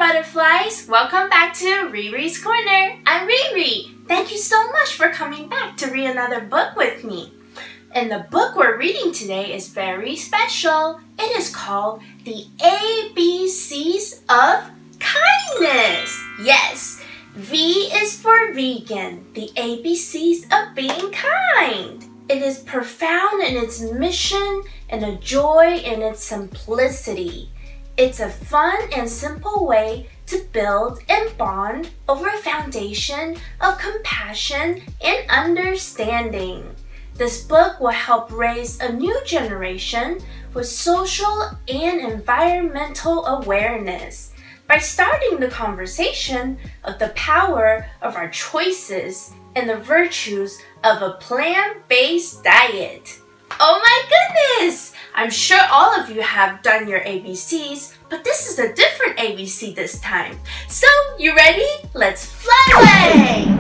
butterflies! Welcome back to RiRi's Corner. I'm RiRi. Thank you so much for coming back to read another book with me. And the book we're reading today is very special. It is called The ABCs of Kindness. Yes, V is for vegan, the ABCs of being kind. It is profound in its mission and a joy in its simplicity. It's a fun and simple way to build and bond over a foundation of compassion and understanding. This book will help raise a new generation with social and environmental awareness by starting the conversation of the power of our choices and the virtues of a plant-based diet. Oh my goodness! I'm sure all of you have done your ABCs, but this is a different ABC this time. So, you ready? Let's fly away!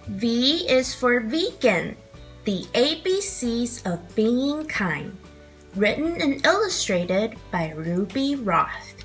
V is for vegan, the ABCs of being kind. Written and illustrated by Ruby Roth.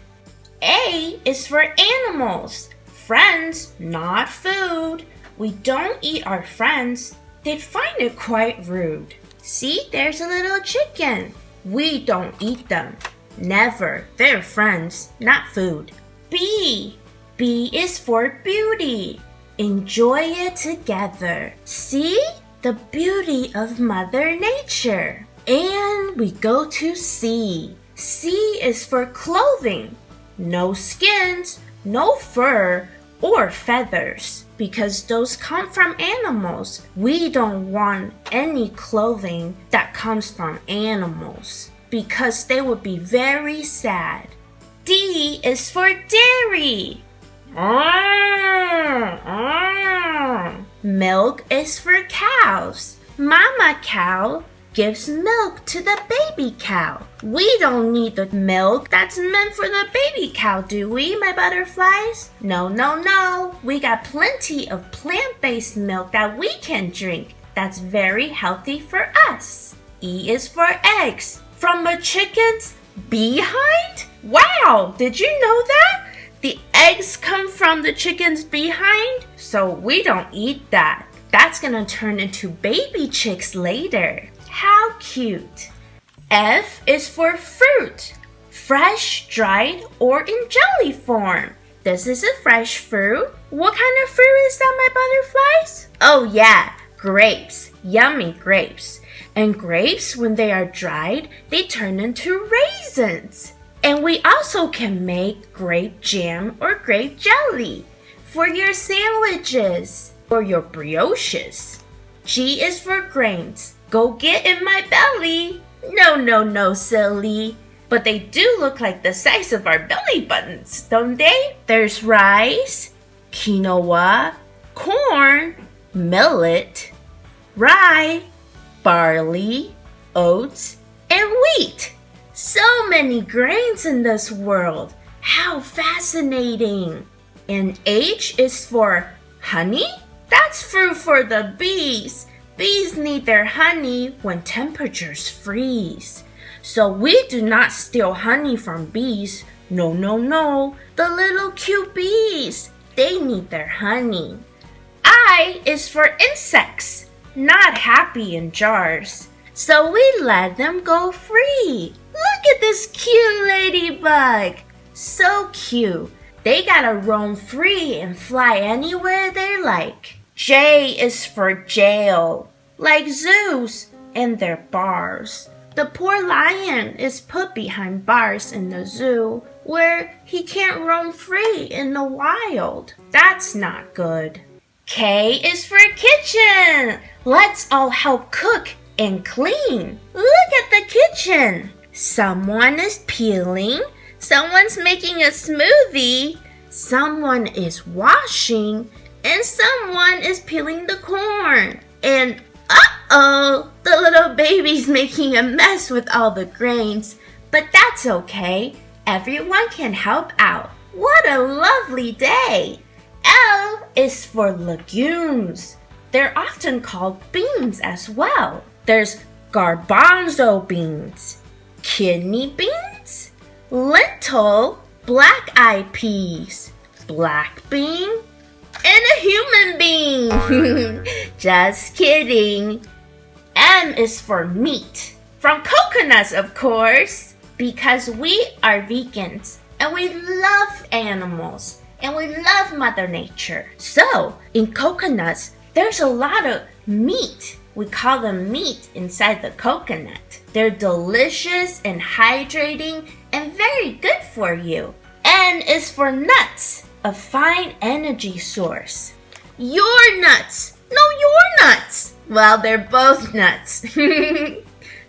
A is for animals, friends, not food. We don't eat our friends. They'd find it quite rude. See, there's a little chicken. We don't eat them. Never. They're friends, not food. B is for beauty. Enjoy it together. See? The beauty of Mother Nature. And we go to C. C is for clothing. No skins, no fur, or feathers. Because those come from animals. We don't want any clothing that comes from animals. Because they would be very sad. D is for dairy. Milk is for cows. Mama cow gives milk to the baby cow. We don't need the milk that's meant for the baby cow, do we, my butterflies? No. We got plenty of plant-based milk that we can drink that's very healthy for us. E is for eggs. From a chicken's behind? Wow, did you know that? The eggs come from the chicken's behind, so we don't eat that. That's gonna turn into baby chicks later. How cute. F is for fruit. Fresh, dried, or in jelly form. This is a fresh fruit. What kind of fruit is that, my butterflies? Oh yeah, grapes. Yummy grapes. And grapes, when they are dried, they turn into raisins. And we also can make grape jam or grape jelly for your sandwiches or your brioches. G is for grains. Go get in my belly. No, silly. But they do look like the size of our belly buttons, don't they? There's rice, quinoa, corn, millet, rye, barley, oats, and wheat. So many grains in this world. How fascinating. And H is for honey? That's fruit for the bees. Bees need their honey when temperatures freeze. So we do not steal honey from bees. No. The little cute bees. They need their honey. I is for insects. Not happy in jars. So we let them go free. Look at this cute ladybug. So cute. They gotta roam free and fly anywhere they like. J is for jail. Like zoos and their bars. The poor lion is put behind bars in the zoo. where he can't roam free in the wild. That's not good. K is for kitchen. Let's all help cook and clean. Look at the kitchen. Someone is peeling. Someone's making a smoothie. Someone is washing. And someone is peeling the corn. And uh-oh, the little baby's making a mess with all the grains. But that's okay. Everyone can help out. What a lovely day. L is for legumes. They're often called beans as well. There's garbanzo beans, kidney beans, lentil, black-eyed peas, black bean, and a human being. Just kidding. M is for meat. From coconuts, of course, because we are vegans and we love animals and we love Mother Nature. So, in coconuts, there's a lot of meat. We call them meat inside the coconut. They're delicious and hydrating and very good for you. N is for nuts, a fine energy source. Your nuts. No, your nuts. Well, they're both nuts.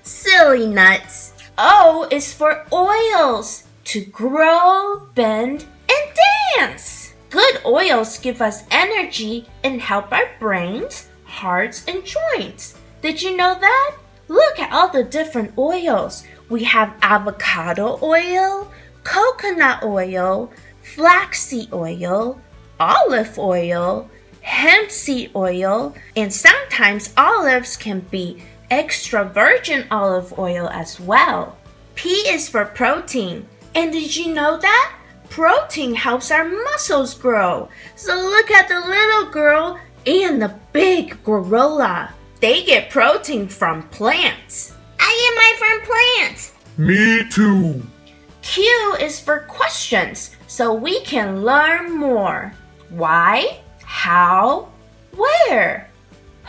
Silly nuts. O is for oils, to grow, bend, and dance. Good oils give us energy and help our brains, hearts, and joints. Did you know that? Look at all the different oils. We have avocado oil, coconut oil, flaxseed oil, olive oil, hemp seed oil, and sometimes olives can be extra virgin olive oil as well. P is for protein. And did you know that? Protein helps our muscles grow. So look at the little girl and the big gorilla. They get protein from plants. I get mine from plants. Me too. Q is for questions, so we can learn more. Why? How? Where?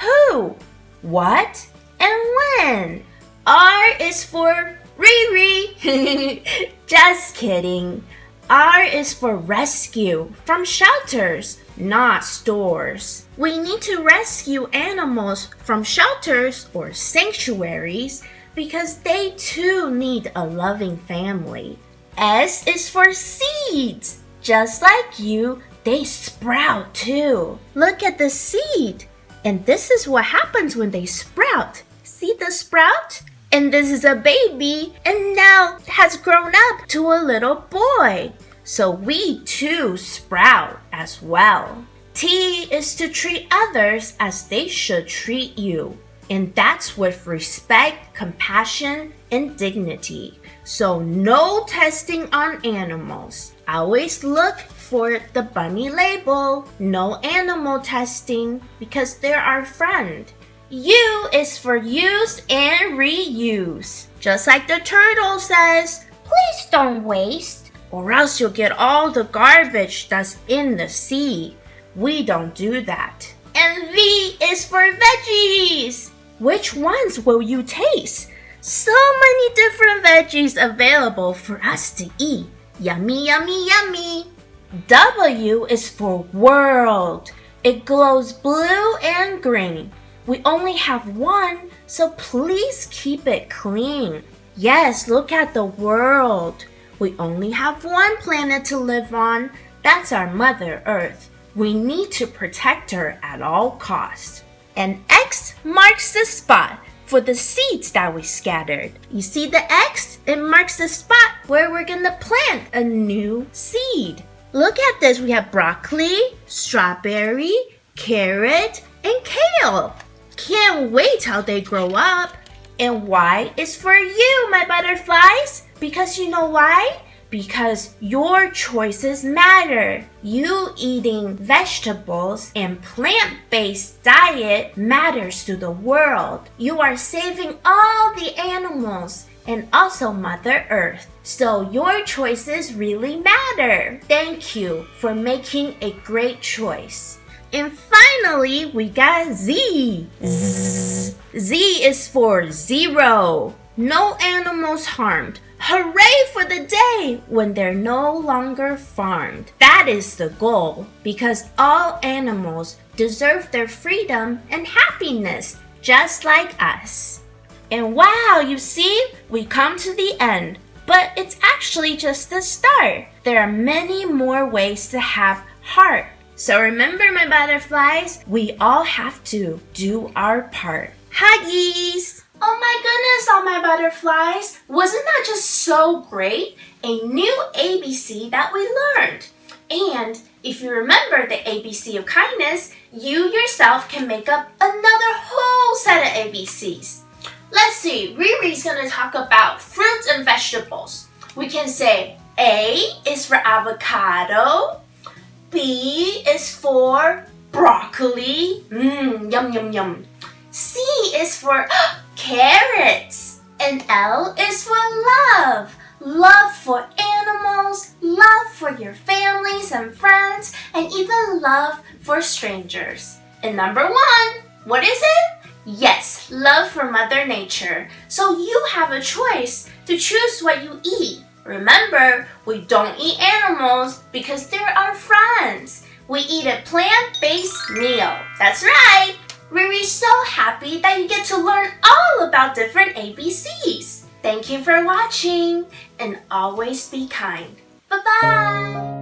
Who? What? And when? R is for RiRi. Just kidding. R is for rescue from shelters, not stores. We need to rescue animals from shelters or sanctuaries because they too need a loving family. S is for seeds. Just like you, they sprout too. Look at the seed. And this is what happens when they sprout. See the sprout? And this is a baby and now has grown up to a little boy. So we too sprout as well. T is to treat others as they should treat you. And that's with respect, compassion, and dignity. So no testing on animals. Always look for the bunny label. No animal testing because they're our friend. U is for use and reuse. Just like the turtle says, please don't waste, or else you'll get all the garbage that's in the sea. We don't do that. And V is for veggies. Which ones will you taste? So many different veggies available for us to eat. Yummy, yummy, yummy. W is for world. It glows blue and green. We only have one, so please keep it clean. Yes, look at the world. We only have one planet to live on. That's our Mother Earth. We need to protect her at all costs. And X marks the spot for the seeds that we scattered. You see the X? It marks the spot where we're gonna plant a new seed. Look at this. We have broccoli, strawberry, carrot, and kale. Can't wait till they grow up. And Y is for you, my butterflies. Because you know why? Because your choices matter. You eating vegetables and plant-based diet matters to the world. You are saving all the animals and also Mother Earth. So your choices really matter. Thank you for making a great choice. And finally, we got Z. Z is for zero. No animals harmed. Hooray for the day when they're no longer farmed. That is the goal, because all animals deserve their freedom and happiness, just like us. And wow, you see, we come to the end, but it's actually just the start. There are many more ways to have heart. So remember, my butterflies, we all have to do our part. Huggies! Oh my goodness, all my butterflies! Wasn't that just so great? A new ABC that we learned. And if you remember the ABC of kindness, you yourself can make up another whole set of ABCs. Let's see, RiRi's going to talk about fruits and vegetables. We can say A is for avocado, B is for broccoli, yum yum yum. C is for carrots, and L is for love. Love for animals, love for your families and friends, and even love for strangers. And number 1, what is it? Yes, love for Mother Nature. So you have a choice to choose what you eat. Remember, we don't eat animals because they're our friends. We eat a plant-based meal. That's right. RiRi's so happy that you get to learn all about different ABCs. Thank you for watching, and always be kind. Bye-bye.